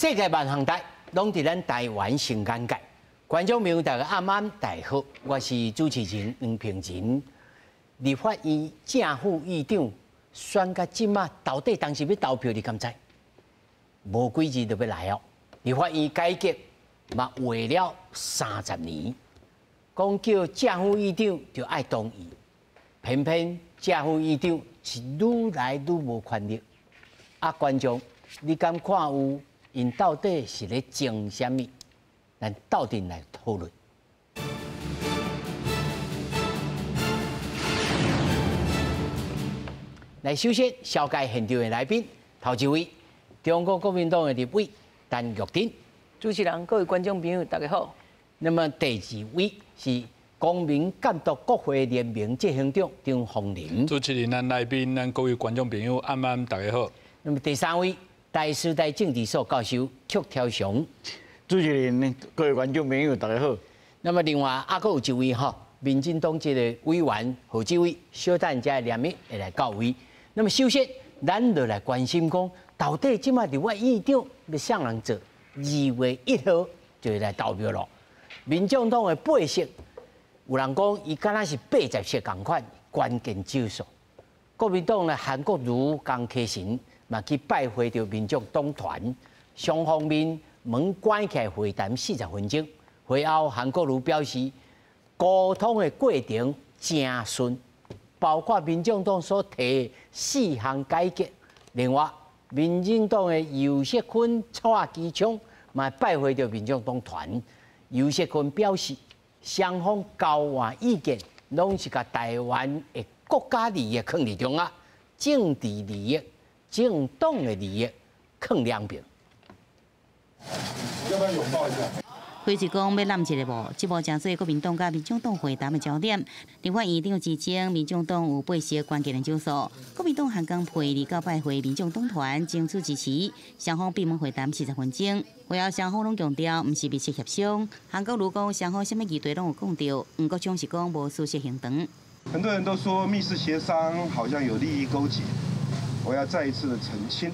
世界万行台，拢伫咱台湾成眼界。观众朋友，大家暗晚大家好，我是主持人黄平仁。立法院正副议长选到即马，到底当时要投票，你敢知？无几日就要来哦。立法院改革嘛，画了30年，讲叫正副议长就爱同意，偏偏正副议长是愈来愈无权力。啊，观众，你敢看有？因到底是咧争什么？咱斗阵来讨论。来，首先小介现场的来宾，头一位，中国国民党的立委陈玉珍。主持人、各位观众朋友，大家好。那么第二位是公民监督国会联盟执行长张宏林。主持人、咱来宾、咱各位观众朋友，暗晚大家好。那么第三位。台师大政治所教授曲条雄，主持人、各位观众朋友，大家好。那么另外还有一位民进党籍的委员何志伟，小等者连日会来到位。那么首先，咱就来关心讲，到底即马立法院长要向人做2月1号就会来投票咯。民众党的8席，有人讲伊敢若是80席同款，关键少数。国民党的韩国瑜、江启臣。嘛去拜会着民众党团，双方面门关起来会谈40分钟。会后，韩国瑜表示，沟通的过程正顺，包括民众党所提4项改革。另外，民进党的游锡堃、蔡其昌嘛拜会着民众党团。游锡堃表示，双方交换意见，拢是甲台湾的国家利益放伫中啊，政治利益。政党的利益放两边。要不要拥抱一下？回是讲要揽一个无，这无正做国民党甲民众党会谈的焦点。立法院长指称，民众党有8席关键的少数，国民党韩江培离到拜会民众党团，争取支持，双方闭门会谈40分钟。会后双方拢强调，毋是密切协商。韩国如讲，双方什么议题拢有讲到，吴国昌是讲无事实行动。很多人都说密室协商好像有利益勾结。我要再一次的澄清，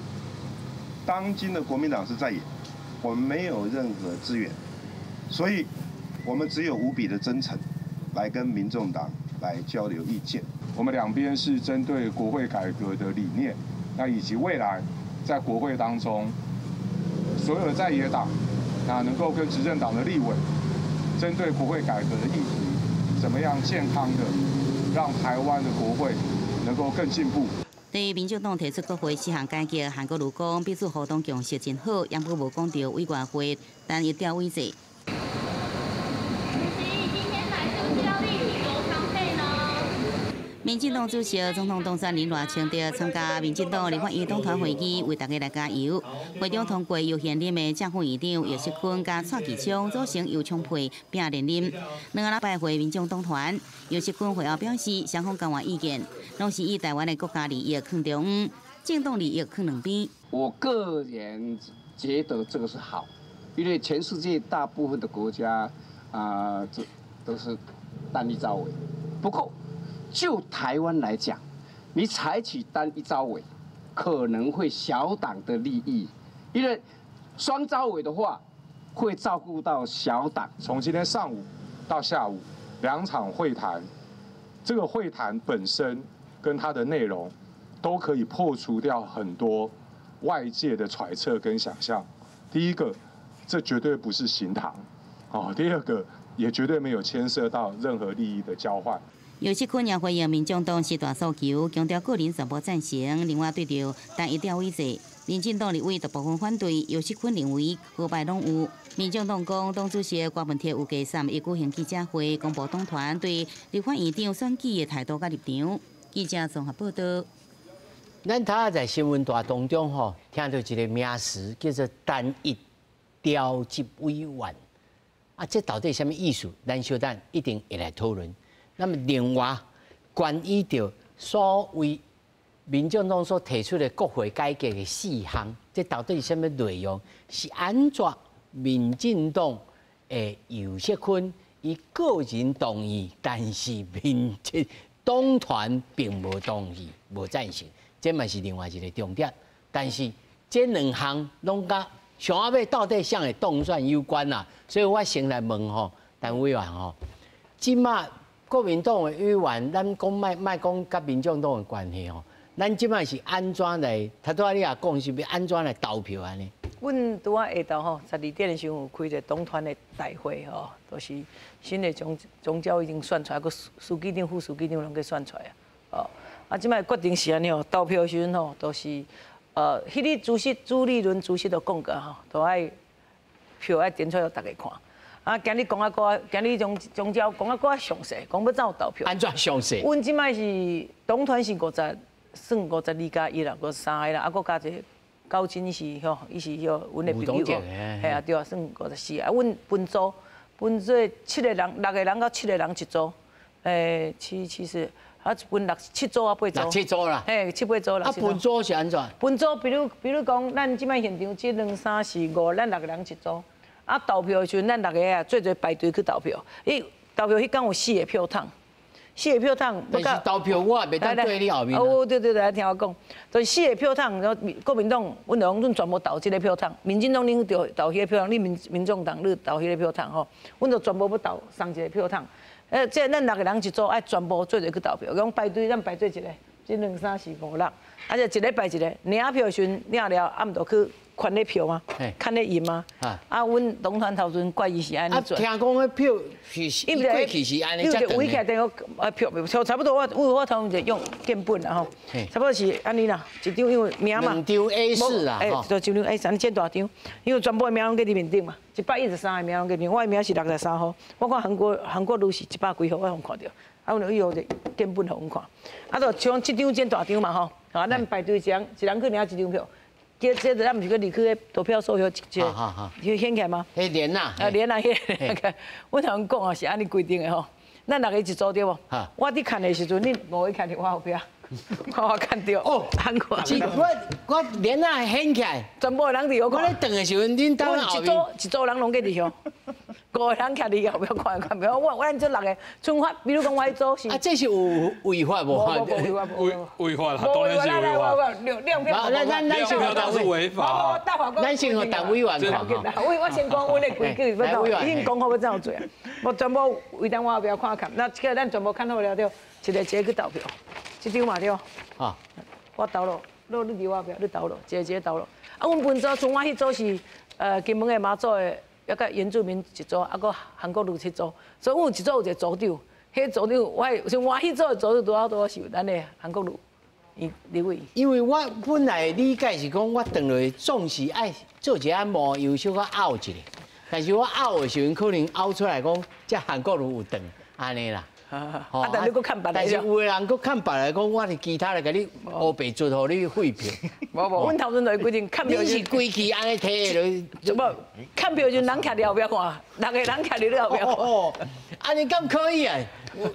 当今的国民党是在野，我们没有任何资源，所以我们只有无比的真诚，来跟民众党来交流意见。我们两边是针对国会改革的理念，那以及未来在国会当中，所有的在野党，那能够跟执政党的立委，针对国会改革的议题，怎么样健康的让台湾的国会能够更进步。对于民众党提出国会4项改革，韩国瑜讲彼此互动共识真好，也不无讲到委员会，但一调位置。民进党主席总统当选林赖清德参加民进党立法院党团会议，为大家来加油。会中通过由现任的正副议长游锡堃加蔡其昌组成游昌配并连任，两人拜会民众党团。游锡堃会后表示，双方交换意见，拢是以台湾的国家利益放中，政党利益放两边。我个人觉得这个是好，因为全世界大部分的国家这都是单一招委，不过。就台湾来讲，你采取单一招委，可能会小党的利益，因为双招委的话，会照顾到小党。从今天上午到下午2场会谈，这个会谈本身跟它的内容，都可以破除掉很多外界的揣测跟想象。第一个，这绝对不是行堂，第二个，也绝对没有牵涉到任何利益的交换。游锡堃也回应民众党是大诉求，强调个人全部赞成。另外对着单一调位制，民进党立委大部分反对，游锡堃认为各派拢有。民众党讲，党主席郭文铁有加31举行记者会，公布党团对立法院长选举的态度甲立场。记者综合报道。咱头在新闻大当中听到一个名词叫做单一调集委员，这到底什么意思？咱小等一定会来讨论。那么另外，关于着所谓民众党所提出的国会改革的4项，这到底是什么内容？是安怎民进党的游锡堃伊个人同意，但是民进党团并无同意、无赞成，这嘛是另外一个重点。但是这2项拢甲上阿尾到底向的动算有关啦，所以我先来问吼，陈委员吼，即马国民党的委员，咱讲卖讲甲民众党的关系吼，咱即马是安怎来？他拄仔你也讲是要安怎来投票安尼？阮拄仔下昼吼，12点的时候有开一个党团的大会吼，都是新的总召已经选出来，个书记长、副书记长拢给选出来啊。哦，啊，即摆决定是安尼吼，投票的时阵吼，都是迄个朱立伦主席都讲过吼，都爱票爱点出来，大家看。啊，今日讲啊个，今日总召讲啊个详细，讲要怎有投票。安怎详细？阮即摆是党团是算52+1啦，53个啦，啊，搁加一个。高金是吼，伊是迄阮的朋友吼，系啊对啊，算54个。啊，阮分做7个人，6个人到7个人一组，7是啊，分7组啊8组。7组啦。嘿，7、8组啦。啊，分组是安怎？分组，比如讲，咱即摆现场1、2、3、4、5，咱6个人一组。啊，投票的时阵，咱6个啊做排队去投票。投票迄天有4个票筒。4个票筒，但是投票我也袂当对你后面。哦，对，来听我讲，就是4个票筒，然后国民党，阮就讲全部投这个票筒，民进党恁就投迄个票筒，你民众党你投迄个票筒吼，阮就全部要投送一个票筒。即咱6个人一组，爱全部做一去投票，讲排队，咱排做一个，1、2、3、4、5、6，啊就一个排一个，领票时阵领了，暗就去款咧票吗？看咧印吗？啊，阮党团头阵怪伊是安尼做。听讲迄票是过去是安尼才长。有一起等个票差不多我头就用建本啦吼，差不多是安尼啦，一张因为名嘛。2张 A4 啦，就一张 A3，建大张，因为全部的名拢搁伫面顶嘛，113个名拢搁面，我的名是63号，我看韩国路是100几号，我互看到，啊，阮就以后就建本互阮看，啊，就像这张建大张嘛吼，啊，咱排队一人去领一张票。接着咱毋是去离去个投票所有就显起来吗？迄连呐，连啊，迄个，我头讲啊是安尼规定的吼，咱6个一组对无？我伫看的时阵，你无会看到我后壁，我看到哦，看过。我连啊显起来，全部人伫我咧等的时阵，恁兜后面一组人拢计伫遐，5个人徛伫后壁看，我咱这6个春发，比如讲我迄组是。啊，这是有违法无？违法啦，当然是违法。亮票，咱先当然是违法。咱先和党委员看哈。我先讲阮的规矩，已经讲好要怎样做啊？我全部为当我后壁看，那这个咱全部看好了对，一个去投票，这张嘛对。啊，我投了，你离我后壁，你投了，一个投了。啊，阮分组像我迄组是金门的马祖的，抑个原住民一组，啊个韩国路7组，所以阮有一组有一个组长，迄组长像我迄组的组长多是咱的韩国路。因为我本来理解是讲，我转落总是爱做一下模，有小可拗一下，但是我拗的时阵可能拗出来讲，这韩国路有转安尼啦。但你搁看别但是有的人搁看别来讲，我是其他来给你乌白做，互你废票。无，阮头阵就规定看票是规矩安尼摕的，无看票就人徛伫后壁看，6个人徛伫你后壁看。哦，安尼敢可以啊？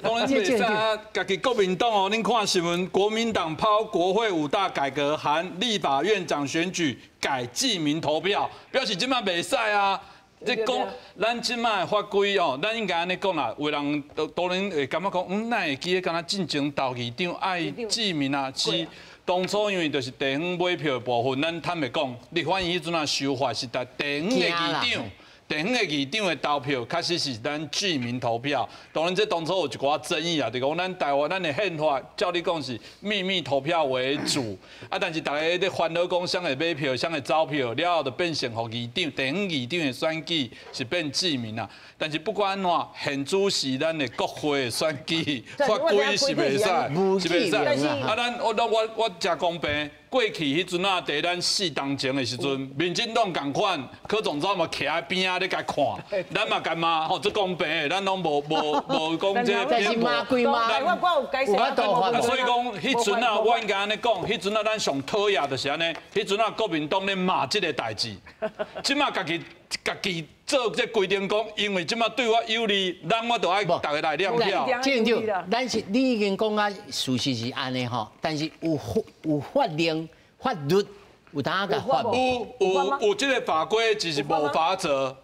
当然袂使啊！家己国民党哦，恁看新闻，国民党抛国会5大改革，含立法院长选举改记名投票，表示即摆袂使啊！即讲咱即摆的法规哦，咱应该安尼讲啦，有人当然会感觉讲，哪会记得敢若进前投议长爱记名啊？是当初因为就是地方买票的部分，咱坦白讲，立法院迄阵啊修法是在地方的议长。地方的议长的投票，确实是咱居民投票。当然，这当初有一寡争议啊，就讲咱台湾咱的宪法，照你讲是秘密投票为主啊。但是大家咧烦恼讲，谁会买票，谁会走票，了后就变成互议长、地方议长的选举是变居民啊。但是不管怎，现主是咱的国会的选举，法规是袂使，是袂使。啊，我真公平。过去迄阵啊，伫咱4当前的时阵，民进党共款，柯总召嘛徛喺边啊咧甲看，咱嘛干嘛？吼，这公平的，咱拢无讲这偏颇。有法度。所以讲，迄阵啊，我应该安尼讲，迄阵啊，咱上讨厌就是安尼，迄阵啊，国民党咧骂这个代志，即马家己做这规定讲，因为即马对我有利，咱我就爱大家来亮票。正对，咱是你已经讲啊，事实是安尼吼，但是有法令、法律有当个法有这个法规，只是无法则，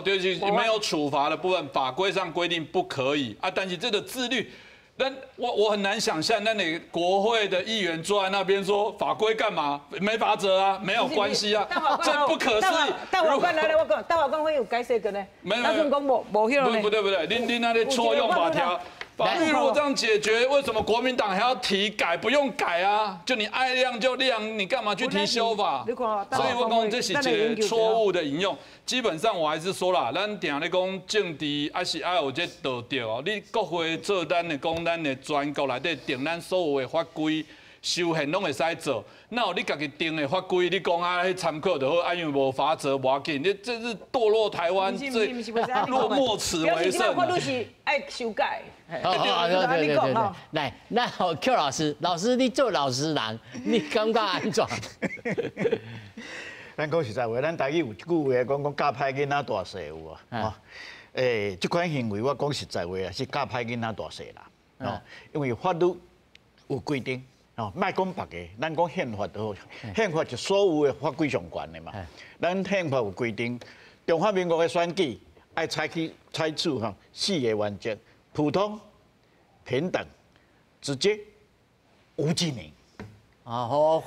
就是没有处罚的部分，法规上规定不可以啊。但是这个自律，但我很难想象，那你国会的议员坐在那边说法规干嘛？没法则啊，没有关系啊，这不可思议。大法官来了，我讲，大法官会有改写的呢。没有，讲无迄呢。不对，您那里错用法条。法律如果这样解决，为什么国民党还要提改？不用改啊，就你爱亮就亮，你干嘛去提修法？所以我讲这是一个错误的引用。基本上我还是说啦，咱定咧讲政治还是要有这道调哦。你国会做咱的讲，咱的全国内底定咱所有的法规。修宪拢会使做，那有你家己定的法规，你讲啊去参考就好，啊因为无法则无要紧，你这是堕落台湾，这落莫此为甚。法律是爱修改。对，来，那好 Q 老师你做老师人，你感觉安怎？咱讲实在话，咱台语有一句话讲教歹囡仔大势有啊，这款行为我讲实在话啊，是教歹囡仔大势啦，哦，因为法律有规定。哦，莫讲别个，咱讲宪法就好，宪法就所有的法规上悬的嘛。咱宪法有规定，中华民国的选举爱采取4个原则：普通、平等、直接、无记名。哦，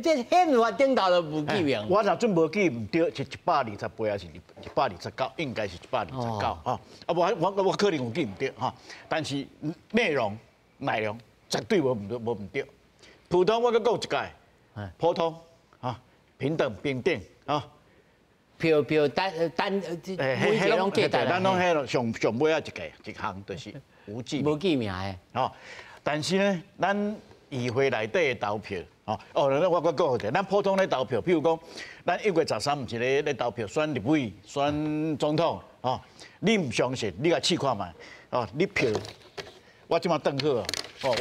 这宪法顶头都无记名。我若准无记唔对，是128还是129？应该是129啊。我可能有记唔对哈，但是内容绝对无唔对。普通我搁讲一届，普通啊，平等啊，票单每一个拢记得，咱拢迄上尾啊一项就是无记名的。哦，但是呢，咱议会内底的投票，我讲者，咱普通咧投票，譬如讲，咱1月13是咧投票选立委、选总统，你唔相信，你甲试看嘛，你票。我即马登好啊，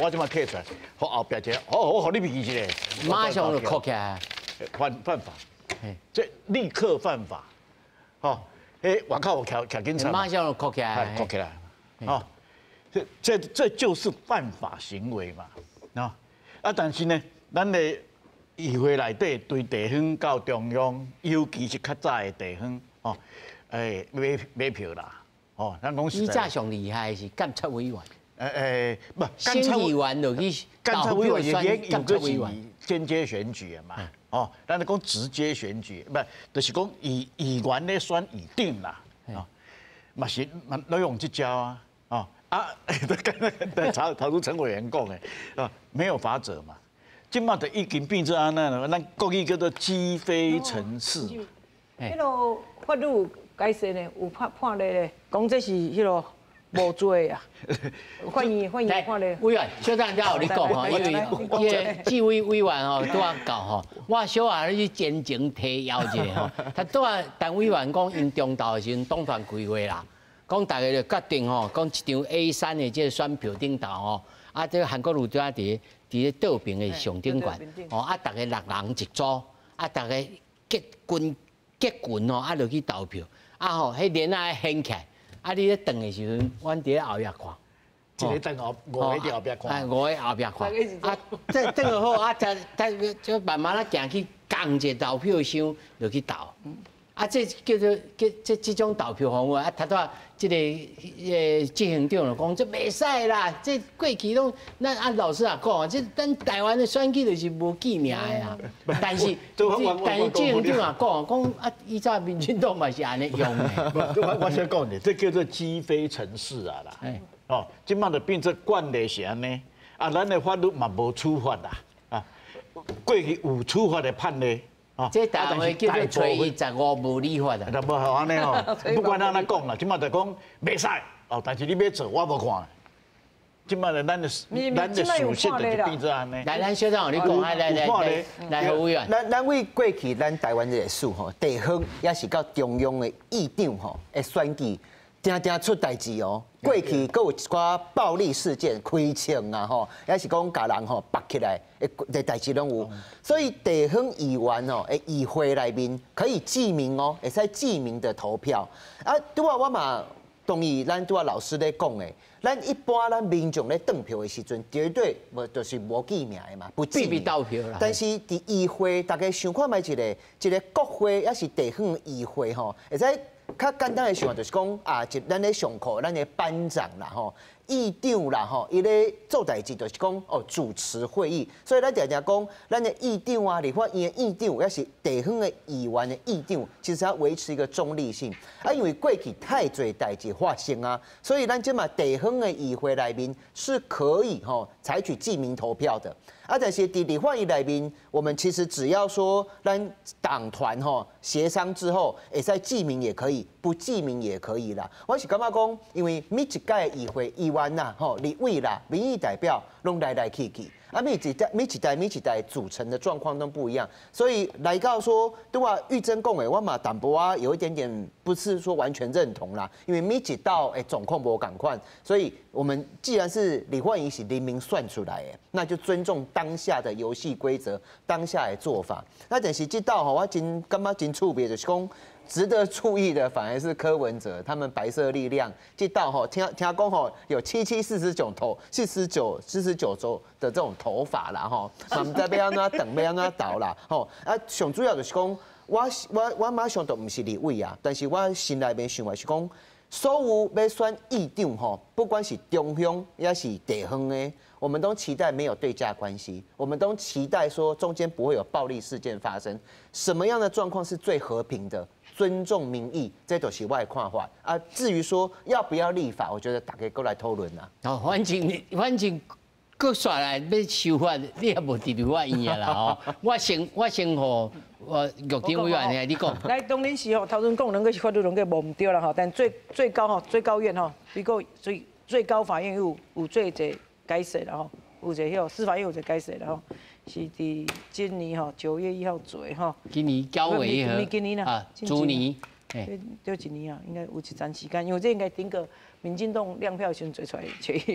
我即马摕出来，互后壁一个，我互你秘一个，马上就扣起来，犯法，这立刻犯法，外口有徛警察，马上就扣起来，扣起来，这就是犯法行为嘛，但是呢，咱的议会内底对地方到中央，尤其是较早的地方，买票啦，咱讲实在，以前上厉害是监察委员。不，新议员就去监察委员也有个是间接选举的嘛，咱咧讲直接选举，不，就是讲议员咧选议长啦，嘛是都用这招陶如陈委员讲的，没有法则嘛，今嘛就已经变做安那了，咱国语叫做积非成是。迄个法律改写呢，有判咧，讲这是迄个。无做啊！欢迎看咧。委员，小等下有你讲吼，因为纪委委员吼拄啊教吼，我小下去真情提要一下吼。他拄啊，陈委员讲因中昼的时阵党团开会啦，讲大家就决定吼，讲一张 A3的这个选票顶头吼，这个韩国瑜在伫咧倒屏的上顶悬，大家6人一组，大家结群吼，落去投票，迄帘仔掀起来。你咧等的时阵，阮伫咧后壁看，一个等5个伫后壁看，5个后壁看，这等好，就慢慢行去共一个投票箱落去投，这叫做这种投票方法，头拄这个执行长就讲，这袂使啦，这过去拢，咱老师也讲，这咱台湾的选举就是无记名的啦。但是执行长也讲，依照民进党嘛是安尼用的。我先讲你，这叫做积非成是啊啦。今麦就变成惯例是安尼，咱的法律嘛无处罚啦，过去有处罚的判例。这台湾叫做初一15无理法的，无好安尼吼，不管咱讲啦，即马就讲袂使但是你要做，我无看。即马咱的属性就变做安尼。来，咱小张，你讲来，委员。咱为过去咱台湾的史吼，地方也是到中央的议长吼，的选举。常出代志哦，过去佫有一寡暴力事件、开枪啊吼，也是讲甲人吼绑起来的代志拢有，所以地方议员哦，议会内面可以记名哦，会使记名的投票。拄我嘛同意咱拄老师咧讲的，咱一般咱民众咧登票的时阵，绝对就是无记名的嘛，不记名。必投票啦。但是伫议会，大家想看卖一个国会，也是地方议会吼，会使。较简单的想法就是讲咱咧上课，咱的班长啦吼，议长啦吼，伊咧做代志就是讲哦主持会议，所以咱常常讲，咱的议长啊，立法院的议长，也是地方的议员的议长，其实要维持一个中立性啊，因为过去太多代志发生啊，所以咱即嘛地方的议会内面是可以吼采取记名投票的。啊，但是伫立法院内面，我们其实只要说咱党团吼协商之后，会使记名也可以，不记名也可以啦。我是感觉讲，因为每一届议会议员啦、吼立委啦、民意代表拢来去，啊每一代组成的状况都不一样，所以来到说，对话玉珍讲的，我嘛淡薄啊有一点点不是说完全认同啦，因为每一道状况无同款，所以我们既然是立法院是人民算出来的，那就尊重当下的游戏规则，当下的做法。那但是这道吼，我感觉真趣味，就是讲值得注意的反而是柯文哲他们白色力量这道吼，听讲吼有49周的这种头发啦吼，嘛唔知要安怎等，要安怎倒啦吼。啊，上主要就是讲，我马上都唔是立委啊，但是我心内面想的是讲。所有要选议长吼，不管是中央也是地方的，我们都期待没有对价关系，我们都期待说中间不会有暴力事件发生。什么样的状况是最和平的？尊重民意，这都是我的看法啊。至于说要不要立法，我觉得大家过来讨论啦。哦，反正。搁刷来要修法，你也无伫我院啦吼。我先吼，玉丁委员你讲。来，当然是吼，头先讲两个是法律两个无唔对啦吼，但最高院吼，比如最高法院有做一个改写啦吼，有一个司法院有一个改写啦吼，是伫今年吼9月1号做的吼。今年9月1号。今年啦，猪年。对一年啊，应该有一段时间，因为这应该顶个民进党量票先做出来，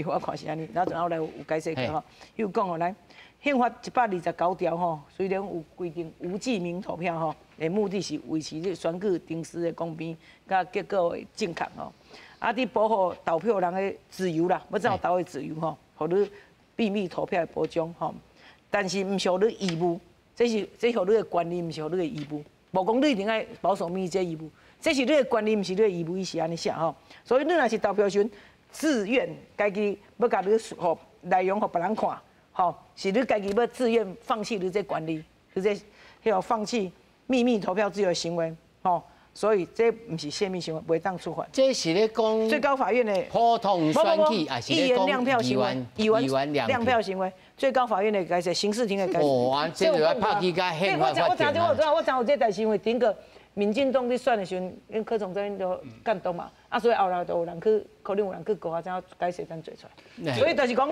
我看是安尼，然后来有改写个吼，又讲吼来，宪法129条吼，虽然有规定无记名投票吼，的目的是维持这选举定时的公平，甲结果的正确吼，啊，伫保护投票人的自由啦，要怎样投的自由吼，互你秘密投票的保障吼，但是唔是互你义务，这是互你的权利，唔是互你的义务，无讲你一定爱保守秘密这义务。这是你的权利，不是你的义务，伊是安尼写吼。所以你若是投票时自愿家己要甲你吼内容互别人看，吼是你家己要自愿放弃你这权利，你这要放弃秘密投票自由的行为，吼。所以这不是泄密行为，不会当处罚。这是咧讲最高法院的普通选举，还是议员亮票行为？议员亮票行为，最高法院的改写，刑事庭的改写。哦，这就要拍起甲宪法法庭啊。我知有这代志，因为顶个。民进党伫选的时阵，因柯总这就监督嘛，啊，所以后来就有人去，可能有人去告啊，怎样改写咱做出来。所以就是讲，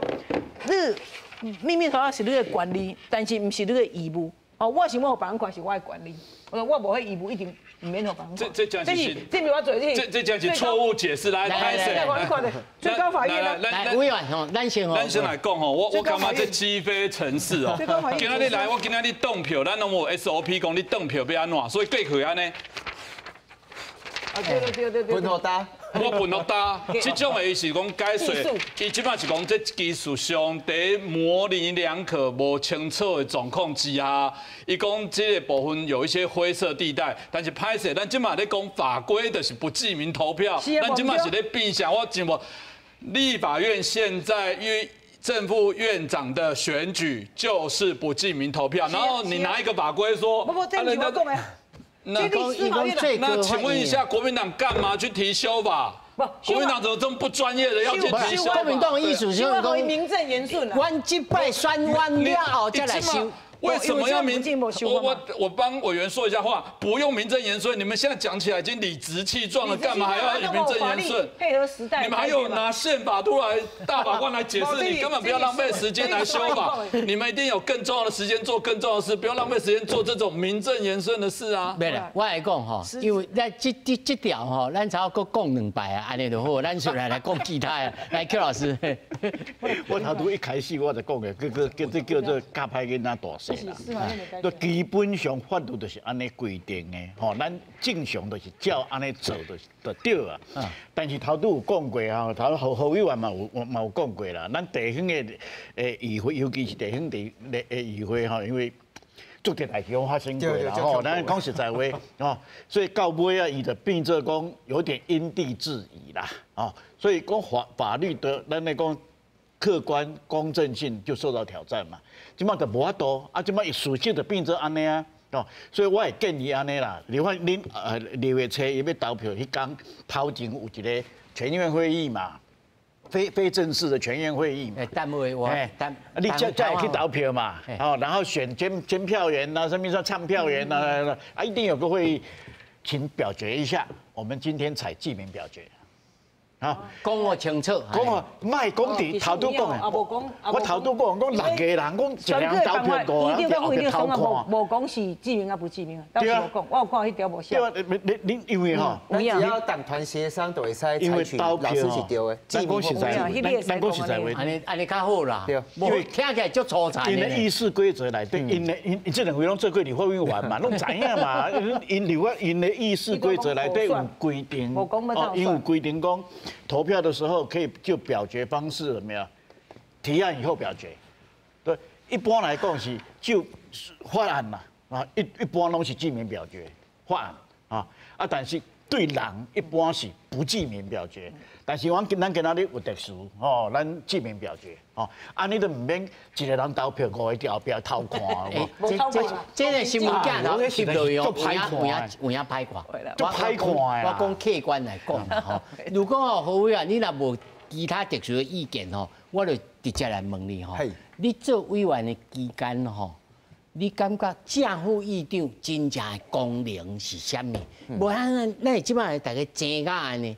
你秘密投票是你的权利，但是唔是你的义务。哦，我想要互别人看是我的权利，我无迄义务一定唔免互别人看。这没我做这讲是错误解释来拍摄。最高法院来委员吼，咱先来讲吼，我感觉这鸡飞城市哦。今仔日来，我今仔日动票，咱拢有 SOP 讲你动票要安怎，所以过去安尼。对。分好大。我分落大，这种的是讲解说，伊即摆是讲这技术上在模棱两可、无清楚的状况之下，伊讲这个部分有一些灰色地带，但是歹势，咱即摆咧讲法规就是不记名投票，咱即摆是咧变相我真无立法院现在正副院长的选举就是不记名投票，然后你拿一个法规说，这你我讲的。那请问一下，国民党干嘛去提修法？国民党怎么这么不专业的要去提修法？国民党的意思就是讲，名正言顺啊，阮这摆选完了后再来修。为什么要我帮委员说一下话，不用名正言顺。你们现在讲起来已经理直气壮了，干嘛还要名正言顺？配合时代。你们还有拿宪法出来，大法官来解释，你根本不要浪费时间来修法。你们一定有更重要的时间做更重要的事，不要浪费时间做这种名正言顺的事啊。没了，我来讲哈，因为咱这条哈，咱才要搁讲2摆啊，安尼就好。咱出来讲其他的，来邱老师。我头拄一开始我就讲的，叫做加派囡仔大细。都基本上法律就是安尼规定的，吼，咱正常就是照安尼做就对啊。但是头拄有讲过啊，头何委员嘛有讲过啦，咱地方的议会，尤其是地方的议会吼，因为做个代志发生过啦吼，咱讲实在话哦，所以到尾啊，伊就变做讲有点因地制宜啦，哦，所以讲法律的咱来讲客观公正性就受到挑战嘛，即马就无法度，啊，即马事实就变做安尼啊，哦，所以我会建议安尼啦，另外恁6月初伊要投票迄天头前有一个全院会议嘛。非正式的全院会议嘛，单位我你再去投票嘛，哦，然后选监票员呐，什么说唱票员呐，啊，一定有个会议，请表决一下，我们今天采记名表决。啊，讲我清楚，讲我卖讲伫头拄讲的，我头拄讲6个人，讲一人投票5人，一定投看，无讲是记名啊不记名啊，当时无讲，我有看迄条无写。对啊，你因为吼，只要党团协商就会使采取，老师是对的，咱讲实在话，咱讲实在话，安尼较好啦，因为听起来足粗残。因的议事规则内底，因这两位拢做过立法委员嘛，拢知影嘛，因的议事规则内底有规定，因有规定讲。投票的时候可以就表决方式有没有？提案以后表决，对，一般来讲是就法案嘛，啊，一般拢是记名表决法案但是对人一般是不记名表决，但是咱今仔日有特殊哦，咱记名表决哦，安尼都唔免一个人投票5个条标偷看。这个新闻镜头翕落去有影歹看，就歹看我讲客观来讲吼，如果何委员你若无其他特殊的意见吼，我就直接来问你吼，你做委员的期间吼。你感觉正副议长真正的功能是啥物？无咱即摆大家争甲安尼。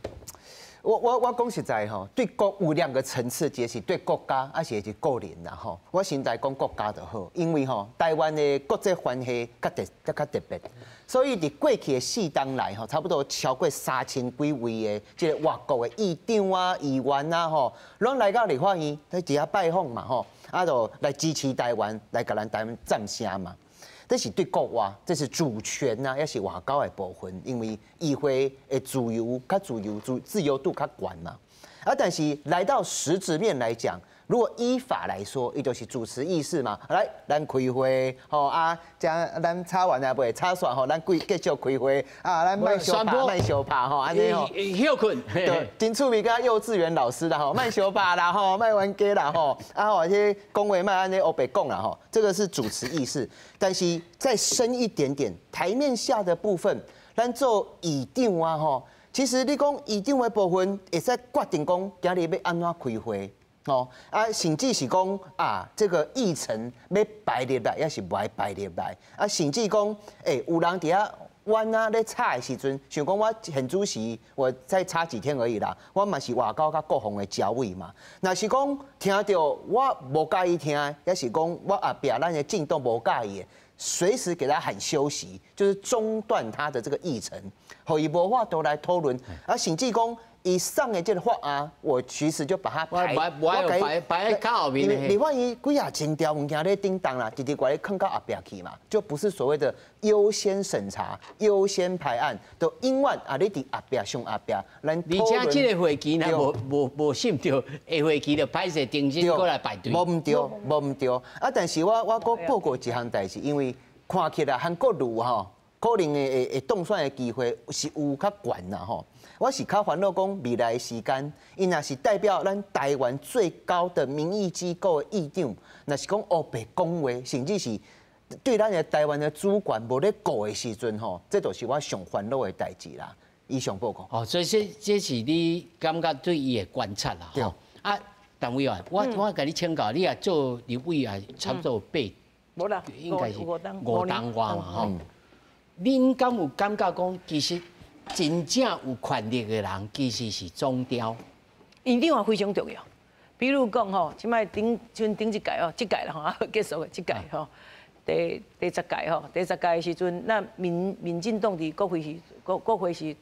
我讲实在吼，对国有2个层次，一个是对国家，还是个人啦吼。我现在讲国家就好，因为吼台湾的国际关系较特别，所以伫过去的4年来吼，差不多超过3000几位的即个外国的议长啊、议员啊吼，拢来到立法院，在底下拜访嘛吼。就来支持台湾，来甲咱台湾站声嘛。这是对国外，这是主权呐，也是外交的部分。因为议会的自由度较高嘛。但是来到实质面来讲，如果依法来说，伊就是主持议事嘛。来，咱开会，吼将咱吵完啊，袂吵煞吼，咱继续开会咱卖相拍吼，安尼吼。休困。对，真趣味甲幼稚园老师啦吼，卖相拍啦吼，卖冤家啦吼，或者讲话卖安尼黑白讲啦吼，这个是主持议事。但是再深一点点，台面下的部分，咱做议长啊吼。其实你讲议长的部分，会使决定讲今日要安怎开会，甚至是讲这个议程要排入来，也是不爱排入来，甚至讲，有人伫遐弯咧吵的时阵，想讲我现主席，我再差几天而已啦，我嘛是外交甲国防的交委嘛，若是讲听到我无介意听，也是讲我后壁咱的进度无介意的。随时给他喊休息，就是中断他的这个议程，好，以无法度来讨论。甚至讲以上的这个法案，我其实就把它排在靠后面的。你万一几千条物件咧叮当啦，直直过来放到后边去嘛，就不是所谓的优先审查、优先排案，都永远你伫后边上后边，咱讨论。而且这个会期呢，无信着，下会期就歹势定真过来排队。无唔对。但是我报告一项代志，因为看起来韩国瑜吼，可能会当选的机会是有较悬啦吼。我是较烦恼讲未来的时间，伊若是代表咱台湾最高的民意机构的议长，若是讲黑白讲话，甚至是对咱的台湾的主管无咧顾的时阵吼，这就是我上烦恼的代志啦。以上报告。所以这是你感觉对伊的观察啦。吼。陈委员，我甲你请教，你也做立委也差不多8，无啦，应该是5年嘛吼。恁敢有感觉讲，其实真正有权力的人，其实是总调。议长也非常重要。比如讲吼，即摆顶一届哦，这届啦吼，结束的这届吼，第10届吼，第10届的时阵，那民进党伫国会是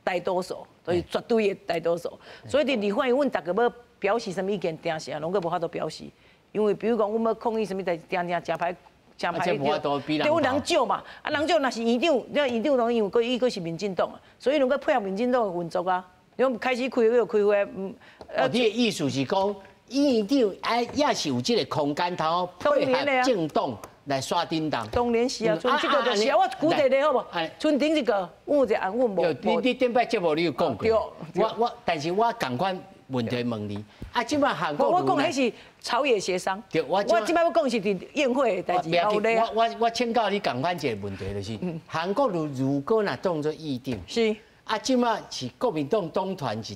大多数，所以绝对的大多数。所以伫立法院，阮大家要表示什么意见，定时啊，拢个无法度表示。因为比如讲，阮要抗议什么代，定正排。对，阮人少嘛，人少若是议长，议长当然因为伊个是民进党啊，所以拢个配合民进党的运作啊。因开始开会就开会，你的意思是讲，议长也是有这个空间，配合政党来刷叮当。当然是啊，像这个就是我举一个好无？像顶一个，我有一个案我无。你顶摆节目你有讲过。但是我赶快问题问你，啊，即摆韩国我讲迄是朝野协商。对，我即摆要讲是伫宴会的代志。我请教你赶快一个问题就是，韩国如果若当作议长，是啊，即摆是国民党党团是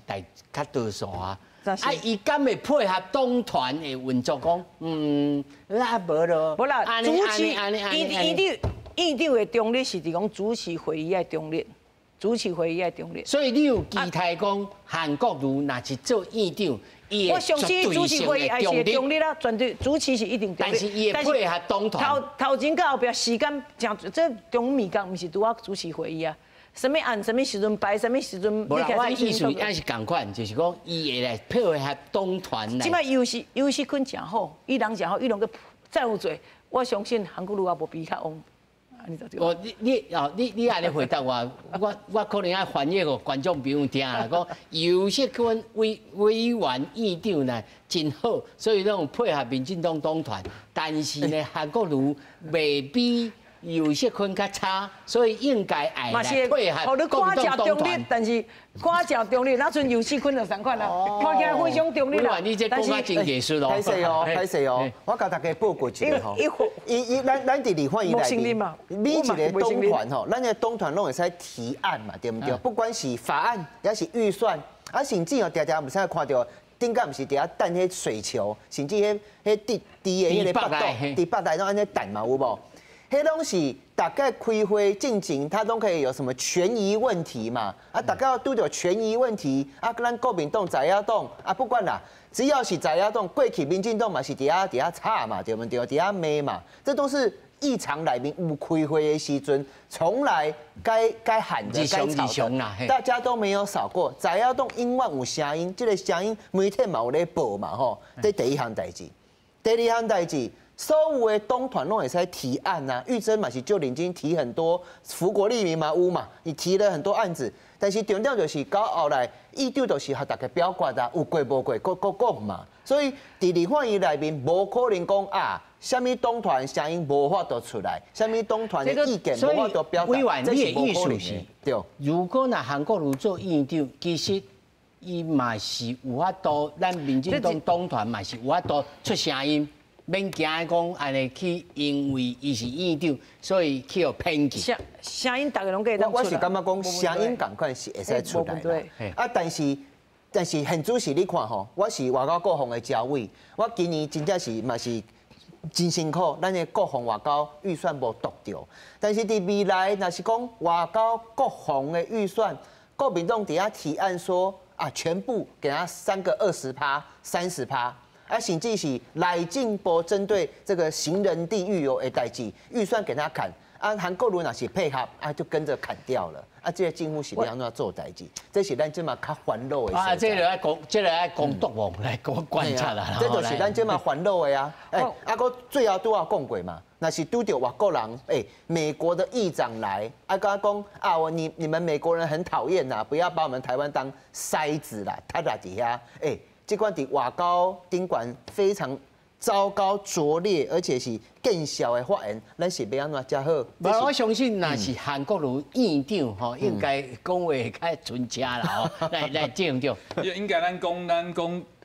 较多数啊。啊，伊敢会配合党团的运作讲，那无咯。无啦，主持议长的中立是伫讲主持会议的中立，主持会议的中立。所以你有期待讲韩国瑜若是做议长，伊我相信主持会议还是中立啦，绝对主持是一定中立。但是伊会配合党团。头前到后壁时间真，这中午讲毋是拄啊主持会议啊。什么案？什么时阵排？什么时阵？无啦，我意思也是共款，就是讲伊会来配合党团来。即摆优势坤真好，伊人真好，伊两个再有做，我相信韩国瑜也无比较旺。哦，你安尼回答我可能要翻译给观众朋友听啦。讲优势坤委员议长呢真好，所以拢配合民进党党团，但是呢韩国瑜未必。有些坤较差，所以应该爱来配合国民党党团。但是看照中立，那阵有些坤就同款啦，看起来非常中立啦。你这讲啊真艺术咯。歹势哦，歹势哦，我甲大家报告一下吼。咱伫立法院内面，每一个党团吼，咱个党团拢会使提案嘛，对不对？不管是法案，也是预算，啊，甚至哦，常常唔使看到。顶间毋是伫遐等迄水球，甚至迄滴的迄个北斗，伫北台拢安尼等嘛，有无？迄拢是大概开会进行，它都可以有什么权益问题嘛？啊，大概拄着权益问题，啊，咱国民党在野党啊，不管啦，只要是在野党，过去民进党嘛是伫遐吵嘛，对不对？伫遐骂嘛，这都是议场内面有开会的时阵，从来该喊的、该吵的，大家都没有少过。在野党永远有声音，这个声音媒体嘛有咧报嘛吼，这第一项代志，第二项代志。所有的党团拢会使提案啊，玉珍嘛是就领军提很多，福国利民嘛有嘛，你提了很多案子，但是重点就是到后来，议长就是和大家表决啊，有过无过，各讲嘛，所以伫立法院内面无可能讲啊，什么党团声音无法度出来，什么党团的意见无法度表达，这是无可能的。对，如果那韩国瑜做议长，其实伊嘛是有法度，咱民进党党团嘛是有法度出声音。免惊讲安尼去，因为伊是议长，所以去有偏见。声音大家拢可以当出来。我是感觉讲声音赶快是会使出来啦。啊，但是很主席你看吼，我是外交国防的招委，我今年真正是嘛是真辛苦，咱的国防外交预算无夺到。但是伫未来，若是讲外交国防的预算，国民党底下提案说啊，全部给他3个20%、30%。啊，甚至是赖进波针对这个行人地狱的代志，预算给他砍，啊，韩国瑜若是配合，啊，就跟着砍掉了，啊，这个政府是要怎做代志？这是咱即马较烦恼的。啊，这个爱讲国王来观察啦。这就是咱即马烦恼的啊。啊，个最后都要讲过嘛，那是拄着外国人，美国的议长来，啊，跟他讲啊，你们美国人很讨厌呐，不要把我们台湾当筛子啦，他在底下，这款伫外交顶管非常糟糕拙劣，而且是更小的发言，咱是要安怎才好？我相信那是韩国瑜议长吼，应该讲话较纯正啦吼，来正着。应该咱讲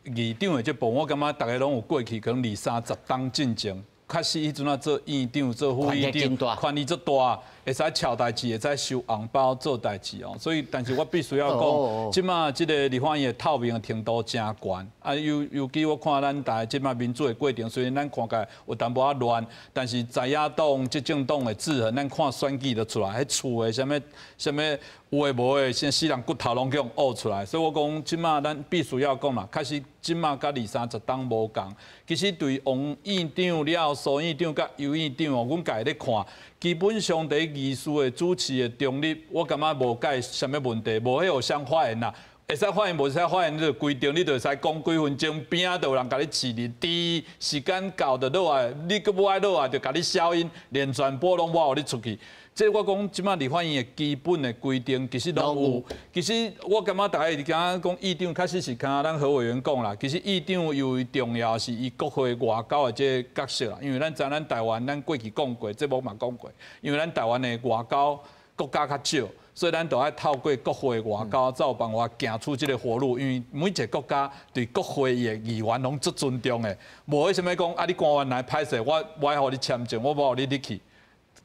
议长的这部分，我感觉大家拢有过去可能20-30当进前，确实迄阵啊做议长、做副议长，权力足大。会使敲代志，会使收红包做代志哦，所以，但是我必须要讲，即马即个立法院的透明的程度真悬，啊，尤其我看咱大即马民主的过程，虽然咱看起来有淡薄仔乱，但是在野党、执政党的制衡，咱看选举就出来，迄厝的什么有诶无诶，现死人骨头拢叫挖出来，所以我讲即马咱必须要讲啦，确实即马甲20-30当无共，其实对王议长了、苏议长甲尤议长哦，阮家咧看。基本上伫议事的主持的中立，我感觉无解什么问题，无迄互相发言啦。会使发言，无使发言，你就规定，你就会使讲几分钟，边仔就有人甲你试你第时间到就落来，你佫无爱落来，就甲你消音，连传播拢无互你出去。这我讲，即马立法院的基本的规定，其实拢有。其实我感觉大家讲议长，确实是像咱何委员讲啦。其实议长尤为重要是伊国会外交的这个角色啦。因为咱知咱台湾，咱过去讲过，这无嘛讲过。因为咱台湾的外交国家较少，所以咱都要透过国会外交，才有办法行出这个活路。因为每一个国家对国会的议员拢足尊重的，无为什么讲啊？你官员来歹势，我爱互你签证，我无互你入去。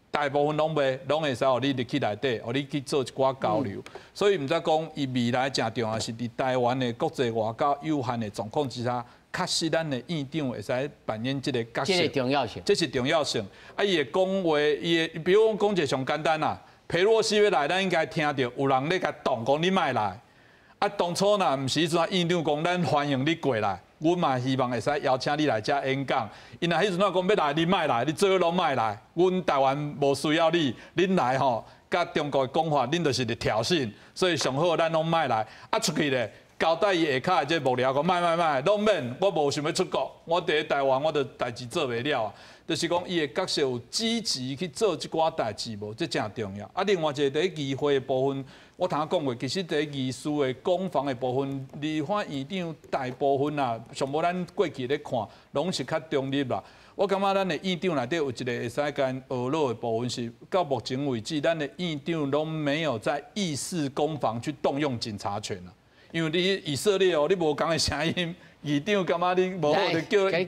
大部分拢袂，拢会使互你入去内底，互你去做一寡交流。所以毋则讲，伊未来真重要是伫台湾的国际外交有限的状况之下，确实咱的院长会使扮演这个角色。这是重要性。这是重要性。啊，伊会讲话，伊会，比如讲一个上简单啦，裴洛西要来，咱应该听到有人咧甲动讲你莫来。啊，当初若毋是迄阵院长讲咱欢迎你过来。阮嘛希望会使邀请你来遮演讲。因若迄阵仔讲要来，你莫来，你最好拢莫来。阮台湾无需要你，恁来吼，甲中国的讲法，恁就是咧挑衅。所以上好咱拢莫来。啊，出去咧，交代伊下骹的这幕僚讲，莫，拢免，我无想要出国，我伫台湾，我着代志做袂了啊。就是讲伊的角色有积极去做即寡代志无，这真重要。啊，另外一个伫议会的部分。我头讲过，其实伫议事的攻防的部分，立法院长大部分啊，上无咱过去咧看，拢是较中立啦。我感觉咱的院长内底有一个会使干学老的部分是，到目前为止，咱的院长拢没有在议事攻防去动用警察权啦。因为你以色列哦，你无讲的声音。议长感觉你无好，就叫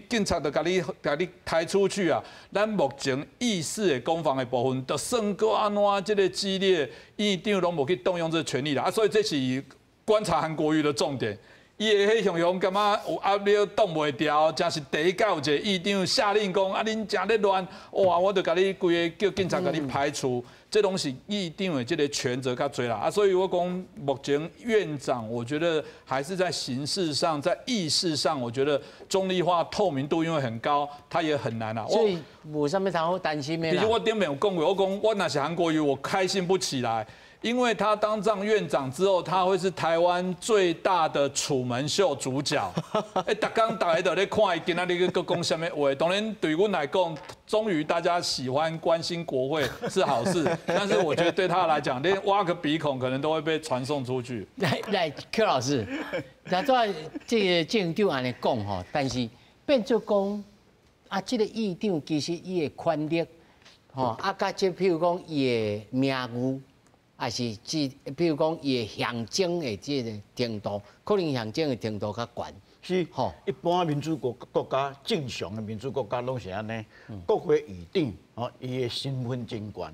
警察就甲你抬出去啊！咱目前议事的攻防的部分，就算个安怎这个激烈，院长拢无去动用这个权利啦啊！所以这是观察韩国瑜的重点。伊会迄雄感觉有压力挡袂掉，真是第一届有一个议长下令讲啊，恁真咧乱，哇！我就甲你规个叫警察甲你排除。这拢是议长的这个权责较多啦啊，所以我讲目前院长，我觉得还是在形式上，在议事上，我觉得中立化、透明度因为很高，他也很难啊。所以无啥物通好担心的啦。其实我顶面有讲过，我讲我若是韩国瑜，我开心不起来。因为他当上院长之后，他会是台湾最大的楚门秀主角。逐工大家都在看伊今仔日个讲什么话。当然对阮来讲，终于大家喜欢关心国会是好事，但是我觉得对他来讲，连挖个鼻孔可能都会被传送出去。来，柯老师，那在这个政长安尼讲吼，但是变做讲啊，这个议长其实伊的权力吼，啊，甲即譬如讲伊的名誉。还是比如讲，伊的象征的这个程度，可能象征的程度较悬。是，吼，一般民主国家正常的民主国家拢是安尼，国会议长，吼，伊的身份真悬，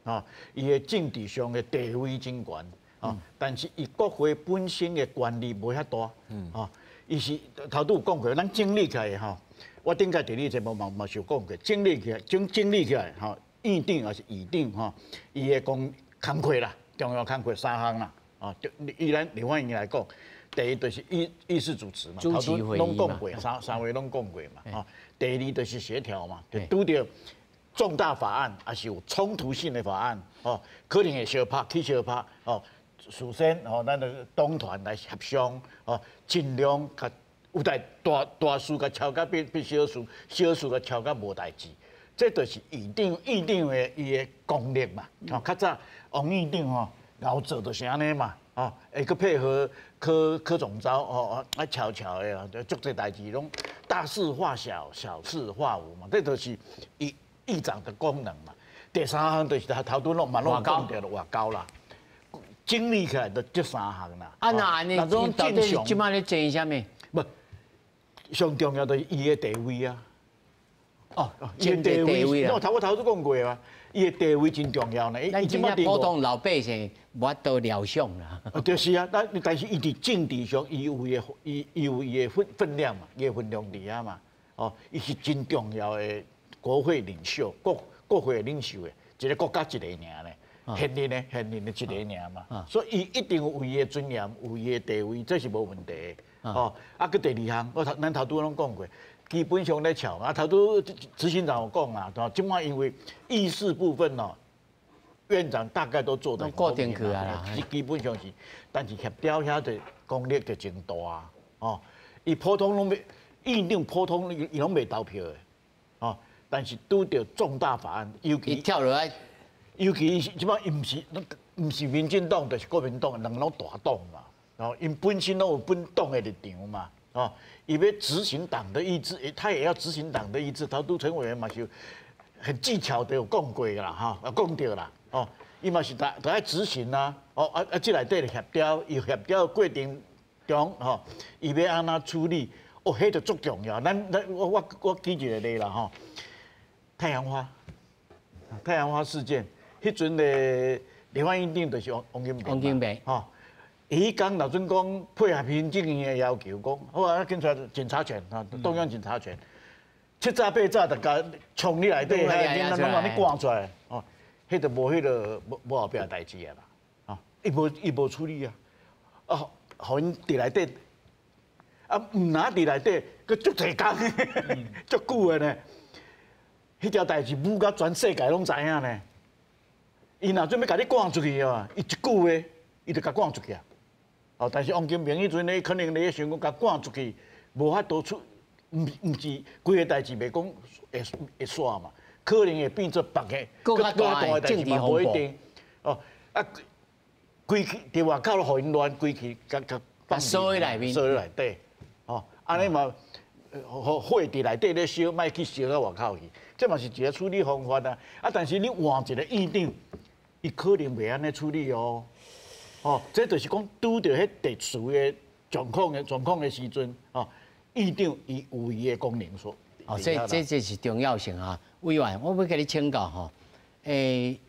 吼，伊的政治上的地位真悬，吼，但是伊国会本身的权力无遐大，吼，伊是头拄有讲过，咱整理起来吼，我顶个伫你节目嘛是有讲过，整理起来，吼，院长还是议长，吼，伊的讲。工课啦，重要工课3项啦，啊，依咱立法院来讲，第一就是议事主持嘛，主持会议嘛，拢讲过，三位拢讲过嘛，啊，第二就是协调嘛，就拄着重大法案，还是有冲突性的法案，哦，可能会相拍，哦，首先哦，咱的党团来协商，哦，尽量甲有代大事甲超甲变小事，小事甲超甲无代志。这就是议长的伊的功力嘛，吼，较早王院长吼熬做就是安尼嘛，吼，会去配合柯总召，哦，啊悄悄的啊，做这代志拢大事化小，小事化无嘛，这就是议长的功能嘛。第三项就是头拄拢讲到了外交啦，整理起来就这3项啦。啊，那安尼，到底即摆咧争啥物？不，上重要就是伊的地位啊。哦，伊的地位啊！我头拄讲过啊，伊的地位真重要呢。咱真正普通老百姓无法度料想啦。就是啊，但是伊伫政治上，伊有伊的分量嘛，伊的分量伫遐嘛。哦，伊是真重要的国会领袖，国会领袖的，一个国家一个尔呢，现任的一个尔嘛。所以伊一定有伊的尊严，有伊的地位，这是无问题的。哦，啊，佮第2项，咱头拄拢讲过。基本上咧巧啊，头拄执行长有讲啊，即摆因为议事部分哦，院长大概都做得固定去啊啦，基本上是，但是协调遐的功力就真大啊，哦，伊普通拢未，院长普通伊拢未投票的，哦，但是拄到重大法案，尤其跳落来，尤其即摆伊毋是民进党，就是国民党，两个拢大党嘛，哦，因本身拢有本党的立场嘛，哦，伊要执行党的意志，他也要执行党的意志，他都陈委员嘛是很技巧的有讲过啦，哈，讲到啦。哦，伊嘛是在执行啊，哦这内底的协调，伊协调过程中，吼，伊要安怎处理，哦，迄就足重要。我举一个例啦，吼，太阳花事件，迄阵的立法院长就是王金平，吼，伊讲老准讲配合行政院的要求，讲好啊，检出来检察权啊，中央检察权，7早8早，大家冲你内底，囡仔拢把你赶出来，哦。迄就无无后壁代志啊啦，啊，伊无处理啊，啊，互因伫内底，啊，毋拿伫内底，佮足济工，足久的呢。迄条代志舞到全世界拢知影呢。伊若准要甲你赶出去啊，伊一句话，伊就甲赶出去啊。哦，但是王金平迄阵咧，可能咧想讲甲赶出去，无法度出，毋是规个代志袂讲会煞嘛。可能会变做别个更大的政治风波。哦，啊，规气伫外口互因乱，规气甲收喺内面，收喺内底。哦，安尼嘛，火伫内底咧烧，莫去烧到外口去。这嘛是一个处理方法啊。啊，但是你换一个院长，伊可能袂安尼处理哦。哦，这就是讲拄着迄特殊的状况的时阵，哦，院长伊有伊的功能所。哦，这是重要性啊。委员，我要甲你请教吼，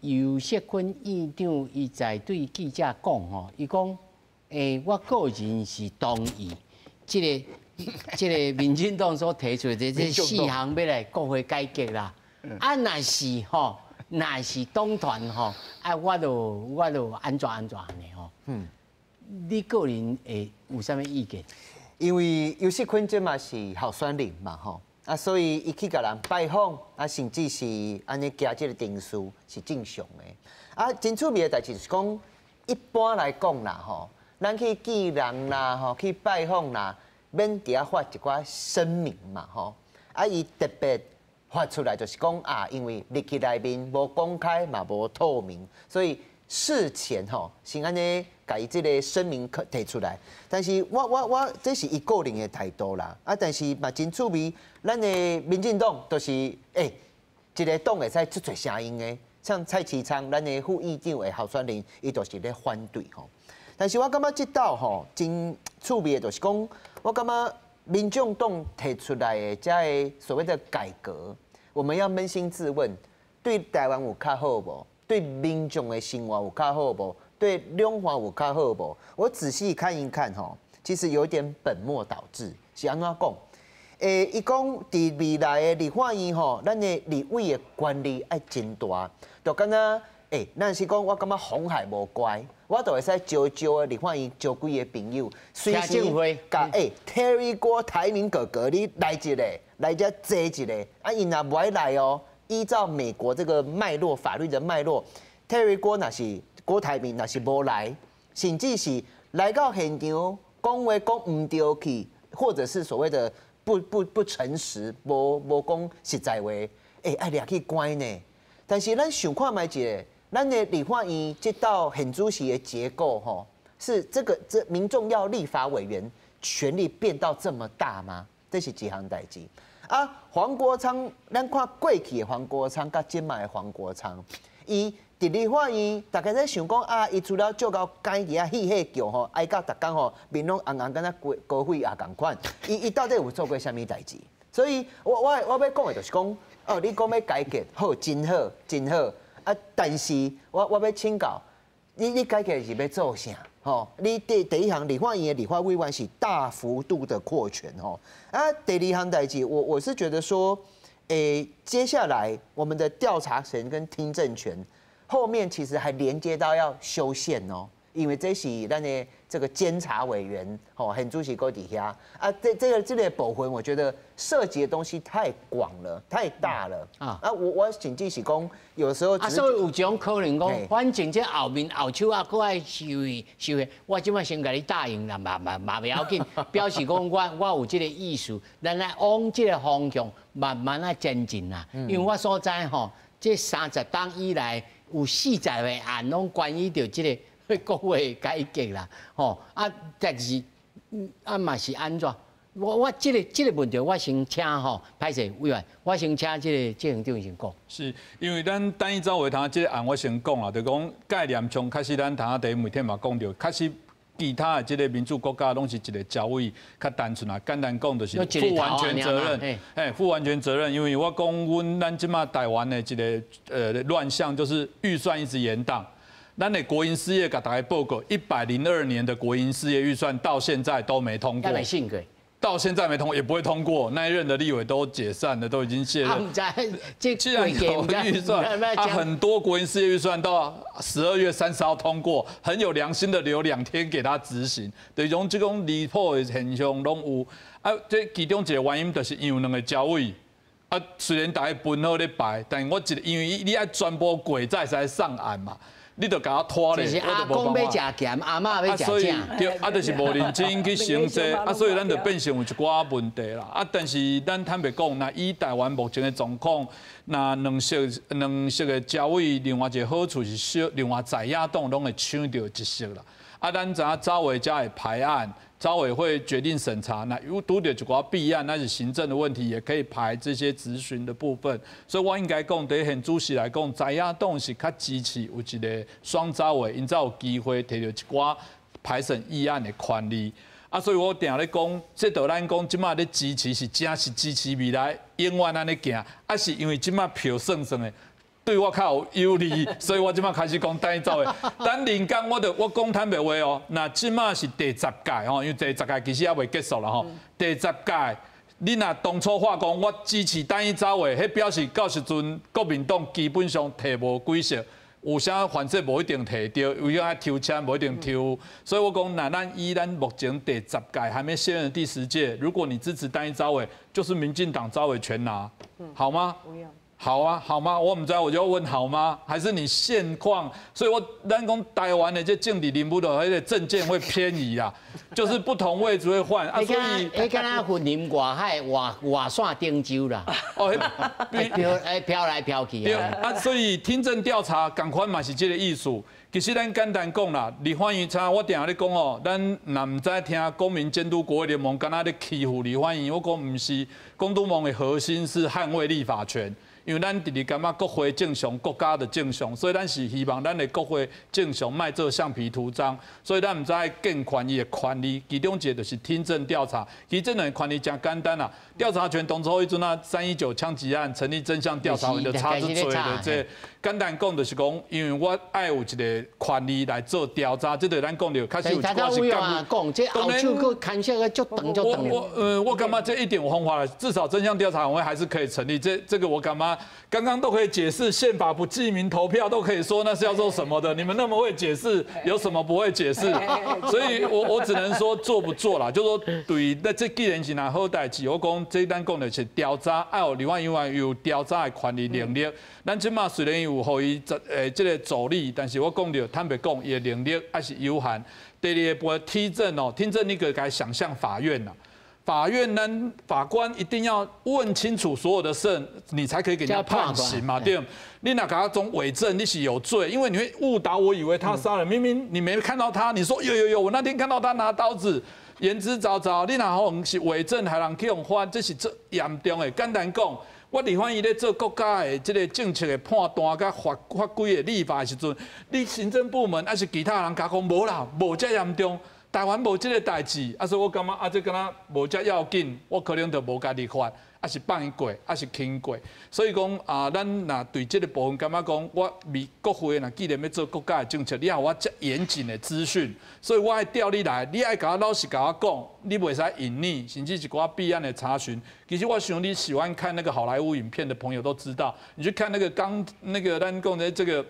尤锡坤院长伊在对记者讲吼，伊讲，我个人是同意，这个民进党所提出的这4项要来国会改革啦。啊，若是吼，若是党团吼，啊，我就安怎安尼吼。你个人会有啥物意见？因为尤锡坤这嘛是候选人嘛吼。啊，所以伊去甲人拜访，啊，甚至是安尼加这个定数是正常的。啊，真趣味的代志就是讲，一般来讲啦，吼，咱去见人啦，吼，去拜访啦，免伫遐发一寡声明嘛，吼。啊，伊特别发出来就是讲啊，因为日记内面无公开嘛，无透明，所以事前吼先安尼甲伊这个声明提出来。但是我这是伊个人的态度啦。啊，但是嘛真趣味。咱的民进党就是一个党会使出侪声音的，像蔡其昌，咱的副议长的候选人，伊就是咧反对吼。但是我感觉这道吼真趣味的，就是讲，我感觉民众党提出来的这所谓的改革，我们要扪心自问，对台湾有较好无？对民众的生活有较好无？对两岸有较好无？我仔细看一看吼，其实有点本末倒置，是安怎讲？伊讲伫未来的立法院吼，咱的立委的权力爱真大，就敢若咱是讲我感觉红海无乖，我就会使招的立法院招几个朋友，随时甲Terry 哥、台铭哥哥你来一个，来遮坐一个，啊，伊若不爱来哦，依照美国这个脉络法律的脉络 ，Terry 哥若是郭台铭若是无来，甚至是来到现场讲话讲唔对去，或者是所谓的。不诚实，无讲实在话，爱掠去关呢。但是咱想看卖一个，咱的立法院这道很主席的结构吼，是这民众要立法委员权力变到这么大吗？这是一项代志。啊，黄国昌，咱看过去的黄国昌，甲今卖的黄国昌，伊伫立法院，大家在想讲啊，伊除了做到改伫遐戏叫吼，爱到逐工吼面拢红红，敢若高血压共款。伊到底有做过啥物代志？所以我要讲的就是讲，哦，你讲要改革，好，真好，真好。啊，但是我要请教，你改革是要做啥？吼，你第一项立法院的立法委员是大幅度的扩权吼。啊，第二项代志，我是觉得说，接下来我们的调查权跟听证权。后面其实还连接到要修宪哦，因为这是咱的这个监察委员吼，很主席搁底下啊，这个部分，我觉得涉及的东西太广了，太大了啊！我甚至是讲，有时候所以有种可能讲，反正这后面后手啊，搁爱收的，我即摆先甲你答应啦，嘛不要紧，表示讲我有这个意思，咱来往这个方向慢慢啊前进啦。因为我所知吼，这30档以来有40个案拢关于着这个。国会改革啦，吼但是嘛是安怎？我这个问题，我先请吼，歹势委员，我先请这个行长先讲。是因为咱单一招委堂这个案，我先讲啦，就讲概念从开始，咱堂第一每天嘛讲到，开始其他的这个民主国家拢是一个招委较单纯啊，简单讲就是负完全责任，负完全责任。因为我讲咱即马台湾的这个乱象，就是预算一直延宕。咱的国营事业给大家报告，102年的国营事业预算到现在都没通过，到现在没通过，也不会通过。那一任的立委都解散了，都已经卸任。既然有预算，很多国营事业预算到12月30号通过，很有良心的留2天给他执行。等于讲这种离谱的现象拢有。这其中一个原因就是因为两个招委。虽然大家分好咧排，但我因为你爱传播鬼债才上岸嘛。你就甲我拖咧，就是阿公要食咸，阿嬷要食正，对，就是无认真去行这，所以咱就变成有一寡问题啦。但是咱坦白讲，那以台湾目前的状况，那两色的招委，另外一个好处是另外在野党拢会抢到一色啦。咱知影招委才会排案。招委会决定审查，那如拄到一寡弊案，那是行政的问题，也可以排这些质询的部分。所以我应该讲，对现主席来讲，在野党是较支持有一个双招委，因才有机会摕到一寡排审议案的权利。所以我定咧讲，这就咱讲，即马咧支持是真是支持未来永远安尼行，是因为即马票算的。对我较有有利，所以我即马开始讲单一招委。等人工我讲坦白话哦，那即马是第10届吼，因为第10届其实还未结束啦吼。第10届，你若当初话讲我支持单一招委，迄表示到时阵国民党基本上摕无几席，有啥反正无一定摕到，有啥抽签无一定抽。所以我讲，那咱以咱目前第10届还没卸任的第10届，如果你支持单一招委，就是民进党招委全拿，好吗？不要。好啊，好吗？我唔知道，我就问好吗？还是你现况？所以咱讲台湾的这政治人物的那个政见会偏移啊，就是不同位置会换啊。所以，敢若云林外海外线汀州啦，飘来飘去啊。所以听证调查赶快嘛是这个意思。其实咱简单讲啦，立法院我定下咧讲哦，咱若唔知听公民监督国会联盟敢若咧欺负立法院，我讲唔是，公督盟的核心是捍卫立法权。因为咱直直感觉国会正常，国家的正常，所以咱是希望咱的国会正常，卖做橡皮图章。所以咱唔知健权伊的权利，其中一个就是听证调查。其实这两个权利真简单啦，调查权当初迄阵啊，319枪击案成立真相调查委就差之多的这。简单讲就是讲，因为我爱有一个权利来做调查，这对咱讲了，开始有关系。讲这后手个看下个足长足长。我感觉这一点有方法了，至少真相调查委员会还是可以成立。这个我感觉刚刚都可以解释，宪法不记名投票都可以说那是要做什么的。你们那么会解释，有什么不会解释？所以我只能说做不做啦，就说对，那这既然是拿好代志，我讲这咱讲的是调查，还有另外有调查的权利能力。咱即马虽然有互伊这个助力，但是我讲到坦白讲，伊的能力还是有限。第二个听证哦，听证你可以想象法院呐。法院呢，法官一定要问清楚所有的事，你才可以给人家判刑嘛，对。你哪给他种伪证，你是有罪，因为你会误导我以为他杀人，明明你没看到他，你说有，我那天看到他拿刀子，言之凿凿，你哪可能是伪证，还人去用翻，这是最严重的。简单讲。我立法院咧做国家的这个政策的判断，甲法规的立法的时阵，你行政部门还是其他人甲讲无啦，无遮严重，台湾无这个代志，所以我感觉这敢若无遮要紧，我可能就无甲立法，还是放过，还是轻过。所以讲咱若对这个部分感觉讲，我国会若既然要做国家的政策，你要我遮严谨的资讯，所以我爱调你来，你爱甲我老实甲我讲，你袂使隐匿，甚至一寡弊案的查询。其实我想你喜欢看那个好莱坞影片的朋友都知道，你去看那个咱讲的这个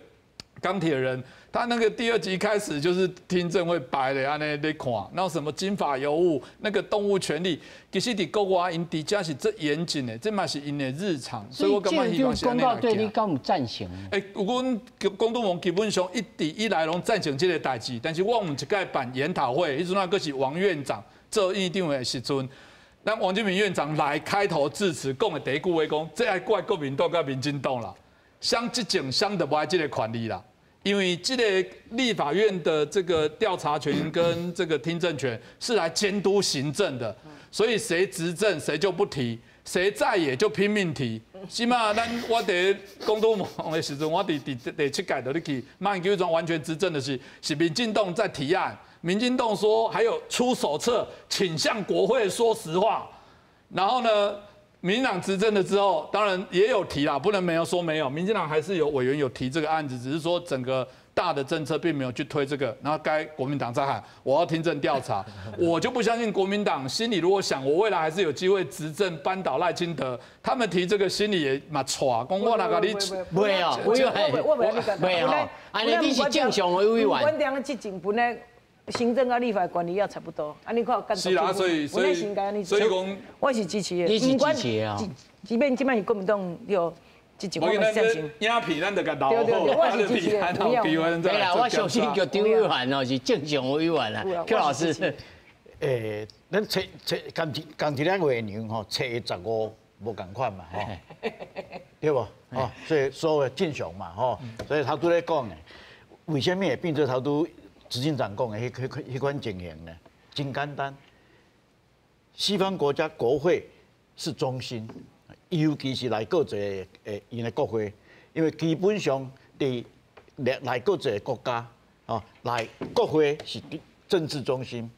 钢铁人，他那个第2集开始就是听证会摆的安尼在看，然后什么金发尤物，那个动物权利，其实伫国外因底下是最严谨的，这嘛是因的日常，所以我感觉希望是安尼来对你敢有赞成？阮广东网基本上一来拢赞成这个代志，但是我们一届办研讨会，迄阵那个是王院长做院长的时阵。咱王金平院长来开头致辞，讲的第一句话讲，这爱怪国民党跟民进党啦，相即种相的不爱这个权利啦，因为这个立法院的这个调查权跟这个听证权是来监督行政的，所以谁执政谁就不提，谁在野就拼命提。起码我伫广东网的时阵，我第7届就你去马英九一完全执政的是民进党在提案。民进党说还有出手册，请向国会说实话。然后呢，民进党执政了之后，当然也有提啦，不能没有说没有。民进党还是有委员有提这个案子，只是说整个大的政策并没有去推这个。然后该国民党在喊我要听证调查，我就不相信国民党心里如果想我未来还是有机会执政扳倒赖清德，他们提这个心里也嘛错，讲我那个你没有，没有，安尼你是正常的委员。阮两个执政本来。行政跟立法管理要差不多，啊，你看干是啦，所以讲，我是支持的，你是支持啊？即便即摆是国民党有这种我们相信。影片咱就甲导对，我是支持的。对啦，我相信叫张委员哦是正常委员啦。邱老师，咱刚一两月娘吼，715无共款嘛吼，对不？吼，所以所谓正常嘛吼，所以他都在讲的，为什么会变做头拄？执行长讲的迄款情形呢，真简单。西方国家国会是中心，尤其是来各一个因的国会，因为基本上伫来各一个国家啊，来国会是政治中心，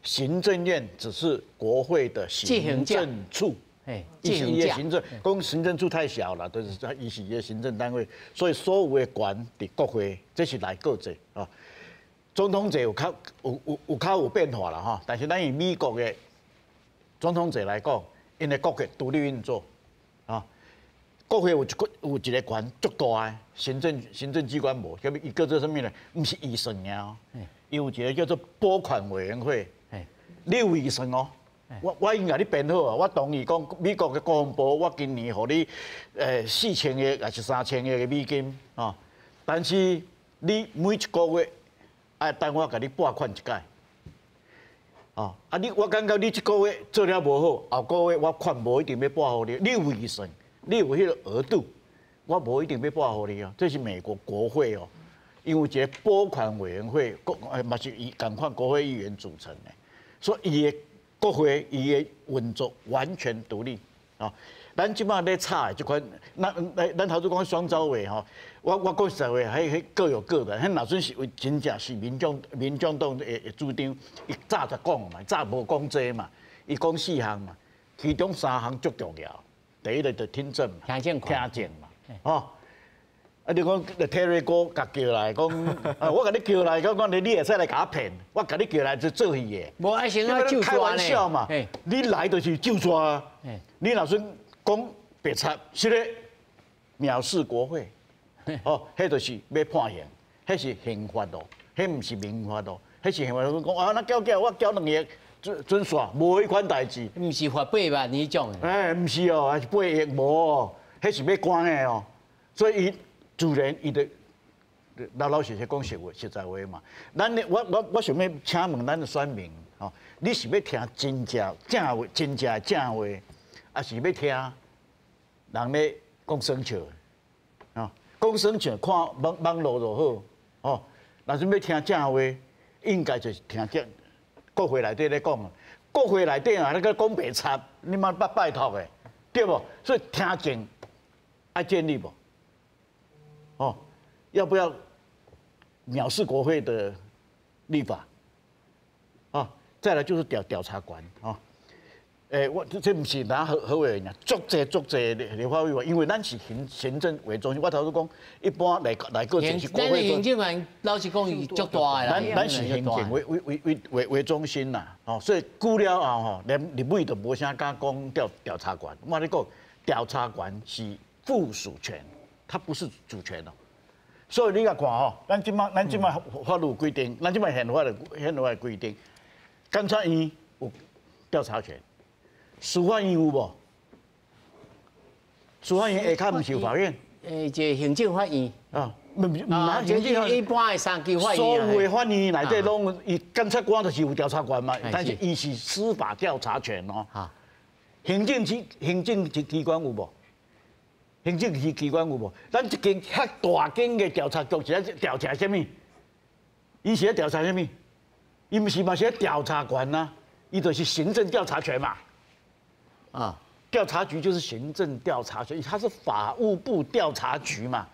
行政院只是国会的行政处。伊是伊的行政，讲行政处太小了，都是伊是伊的行政单位，所以所有的权伫国会，这是来各一啊。总统制有变化啦哈，但是咱以美国的总统制来讲，因为国会独立运作啊，国会有一个权足大的行政机关无，伊叫做什么呢？不是预算呀，伊有一个叫做拨款委员会，你有预算哦，我已经甲你编好啊，我同意讲美国的国防部，我今年互你4000个还是3000个美金啊，但是你每一个月。等我甲你拨款一届，啊！我感觉你这个月做了无好，后个月我款无一定要拨互你。你有预算，你有迄个额度，我无一定要拨互你啊。这是美国国会哦，因为一个拨款委员会，嘛是以共款国会议员组成的，所以伊的国会伊的运作完全独立啊。咱即摆咧吵的即款，咱头拄讲双招话吼，我讲实在话，迄各有各的，迄若准是为真正是民众党的主张，伊早就讲嘛，早无讲这嘛，伊讲4项嘛，其中3项足重要，第一个就听证嘛，听证嘛，吼。啊！你讲 Terry 哥甲叫来讲，我甲你叫来讲，你会使来甲我骗，我甲你叫来就做戏的。无爱先啊，开玩笑嘛，你来就是就抓啊。你若说讲白贼，是咧藐视国会，哦，迄就是要判刑，迄是刑法咯，迄唔是民法咯，迄是刑法。讲啊，那叫我交2亿准煞，无迄款代志。唔是罚8万迄种。唔是哦，还是8亿无，迄是要关的哦。所以伊自然伊就老实讲实在话嘛。我想要请问咱的选民，吼，你是要听真正话，还是要听人咧讲生笑的？啊，讲生笑看网络就好，哦。若是要听正话，应该就是听正国会内底咧讲，国会内底啊，那个讲白贼，你妈拜托的，对不？所以听证爱建立不？哦，要不要藐视国会的立法？啊，再来就是调查官啊。我这不是拿何委员，足济立法委员，因为咱是行政为中心。我头先讲，一般来个是国会。行政员老实讲，伊足大的啦。咱是行政为中心啦，哦，所以久了后吼，连立委都无啥敢讲调查官。我跟你讲，调查官是附属权，它不是主权哦。所以你甲看吼，咱即马法律规定，咱即马宪法的规定，监察院有调查权，司法院有无？司法院下骹毋是有法院？这行政法院啊，唔行这政法院。一般的三级法院。所有的法院内底拢，伊监察官就是有调查权嘛，但是伊是司法调查权哦。行政机关有无？行政机关有无？咱一间遐大间嘅调查局是咧调查什么？伊是咧调查什么？伊毋是嘛是咧调查权呐？伊就是行政调查权嘛。啊，调查局就是行政调查权，它是法务部调查局嘛。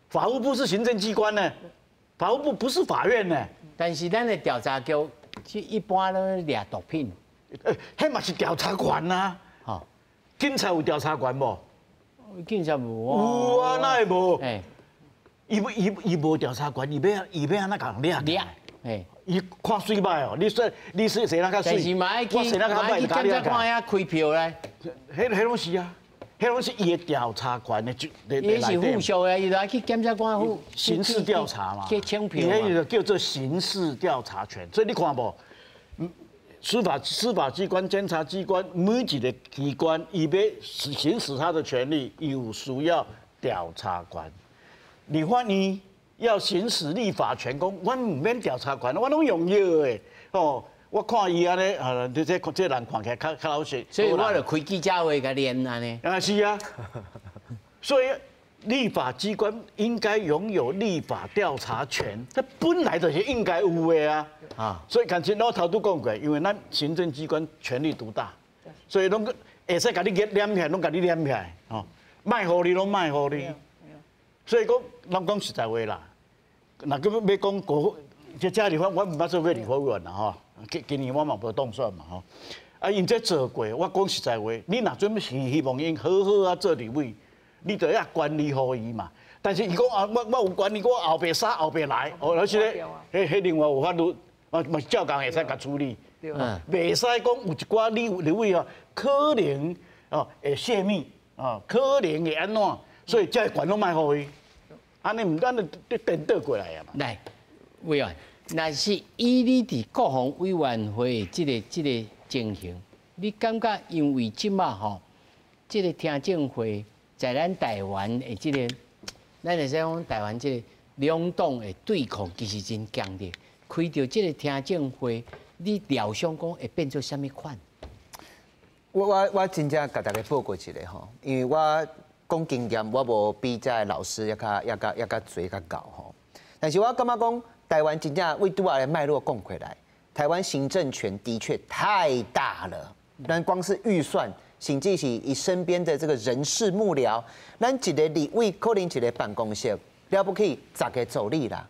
法务部是行政机关呢，法务部不是法院呢。但是咱的调查局，一般都掠毒品。迄嘛是调查权呐。哈，警察有调查权无？警察无有啊，哪会无？伊无调查权，伊要安怎讲掠？伊看水歹哦，你说谁那较水？但是嘛爱去检察官遐开票咧。迄拢是啊，迄拢是伊的调查权的伊是附属的，伊就爱去检察官府刑事调查嘛，去抢票嘛。伊就叫做刑事调查权，所以你看无？司法机关、监察机关每一个机关，伊要行使他的权利，有需要调查权。立法院要行使立法权，讲我唔免调查权，我拢用药的哦。我看伊安尼，这人看起来较老实。所以我就开记者会甲练安尼。啊是啊，所以立法机关应该拥有立法调查权，这本来就是应该有的啊。啊，所以感情我头拄讲过，因为咱行政机关权力独大，所以拢会使甲你揽起来，拢甲你揽起来，哦，卖互你拢卖互你。所以讲，咱讲实在话啦，若要讲国这立法，我唔捌做过立法委员啦吼。今年我嘛无当选嘛吼。啊，因这做过，我讲实在话，你若准备是希望因好好啊做立委，你就要管理好伊嘛。但是伊讲啊，我有管理，我后壁杀后壁来，哦，而且迄另外有法律。嘛，照共会使甲处理，袂使讲有一寡立委哦，可能哦会泄密哦，可能会安怎，所以这权拢卖互伊，安尼唔咱就颠倒过来啊嘛。来，委员，那是以你伫国防委员会这个情形，你感觉因为即马吼，这个听证会在咱台湾的这个，咱会使讲台湾这个两党的对抗其实真强烈。开到这个听证会，你料想讲会变做什么款？我真正甲大家报过一下吼，因为我讲经验，我无比这老师也较侪较高吼。但是我感觉讲，台湾真正为拄仔的脉络讲回来，台湾行政权的确太大了。咱光是预算，甚至是以身边的这个人事幕僚，咱一个立委可能一个办公室了不起10个助理啦。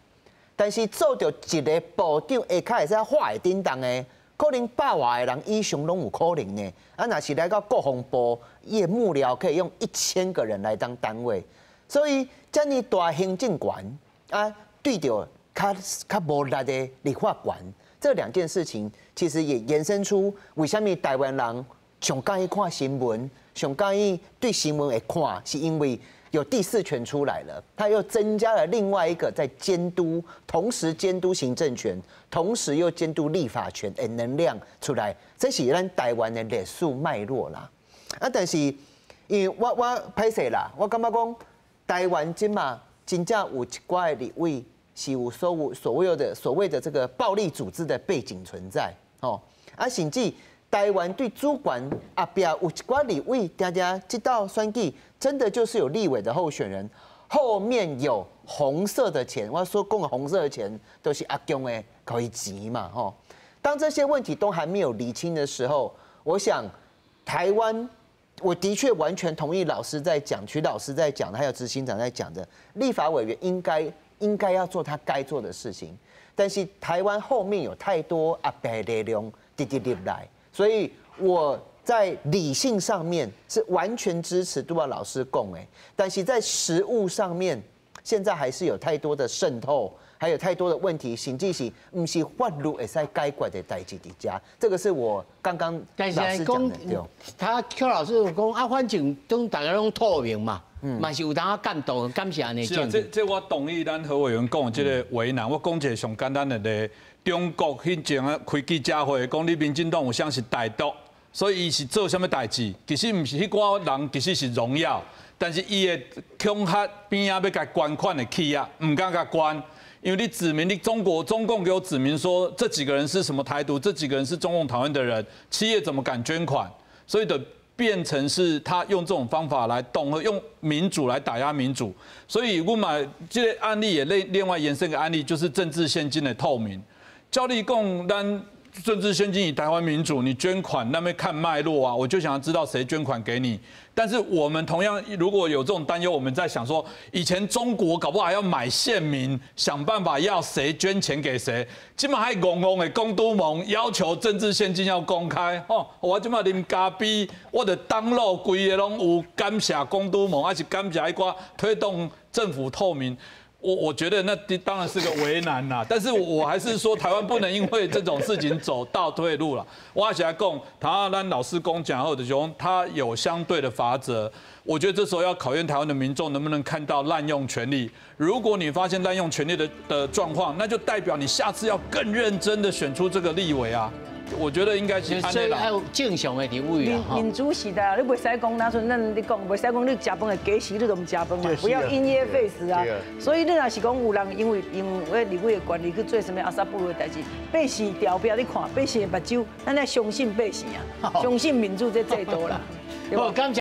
但是做到一个部长下骹会使画会叮当的，可能100外个人以上拢有可能呢。啊，若是来到国防部，伊的幕僚可以用1000个人来当单位，所以遮尔大行政权啊，对着较无力的立法权，这2件事情其实也延伸出为什么台湾人上介意看新闻，上介意对新闻会看，是因为。有第4权出来了，他又增加了另外一个在监督，同时监督行政权，同时又监督立法权的能量出来，这是咱台湾的历史脉络啦。啊，但是因为我歹势啦，我感觉讲台湾今嘛真正有一寡的立委是有所谓的这个暴力组织的背景存在，哦，啊，甚至。台湾对主管后壁有一寡立委，大家这道选举真的就是有立委的候选人，后面有红色的钱。我说讲的红色的钱都是阿公的可以集嘛，吼。当这些问题都还没有厘清的时候，我想台湾，我的确完全同意老师在讲，曲老师在讲的，还有执行长在讲的，立法委员应该要做他该做的事情。但是台湾后面有太多阿伯的力量直入来。所以我在理性上面是完全支持杜老师讲的，但是在实务上面，现在还是有太多的渗透，还有太多的问题，甚至是不是法律会使解决的代志伫遮。这个是我刚刚老师讲的。他邱老师讲啊，反正都大家拢透明嘛，嘛是有当感动，感谢安尼。是啊，这我同意咱何委员讲的这个为难。我讲一个上简单的例，中国迄前啊开记者会，讲你民进党有啥是台独，所以伊是做什么代志？其实唔是迄寡人，其实是荣耀，但是伊的恐吓边啊要甲捐款的企业，唔敢甲捐。因为你指明，你中共给我指明说这几个人是什么台独，这几个人是中共讨厌的人，企业怎么敢捐款？所以的变成是他用这种方法来恫吓，用民主来打压民主。所以我买这个案例也另外延伸一个案例，就是政治现金的透明。照例讲，咱政治现金以台湾民主，你捐款那边看脉络啊，我就想要知道谁捐款给你。但是我们同样如果有这种担忧，我们在想说，以前中国搞不好还要买县民，想办法要谁捐钱给谁，今嘛还公的公都盟要求政治现金要公开哦。我今嘛啉咖啡，我的当路规个拢有感谢公都盟，还是感谢一寡推动政府透明。我觉得那当然是个为难啦，但是我还是说台湾不能因为这种事情走倒退路了。我还是来讲，咱老师讲或者说他有相对的法则，我觉得这时候要考验台湾的民众能不能看到滥用权力。如果你发现滥用权力的状况，那就代表你下次要更认真的选出这个立委啊。我觉得应该是所以要有正常的立委啦。民主时代啊，你袂使讲那阵咱你讲，袂使讲你食饭的假时你都唔食饭嘛，不要因噎废食啊。所以你若是讲有人因为立委的权利去做什么阿萨布鲁的代志，百姓调票你看，百姓的目睭，咱要相信百姓啊，相信民主这制度啦。好，感谢。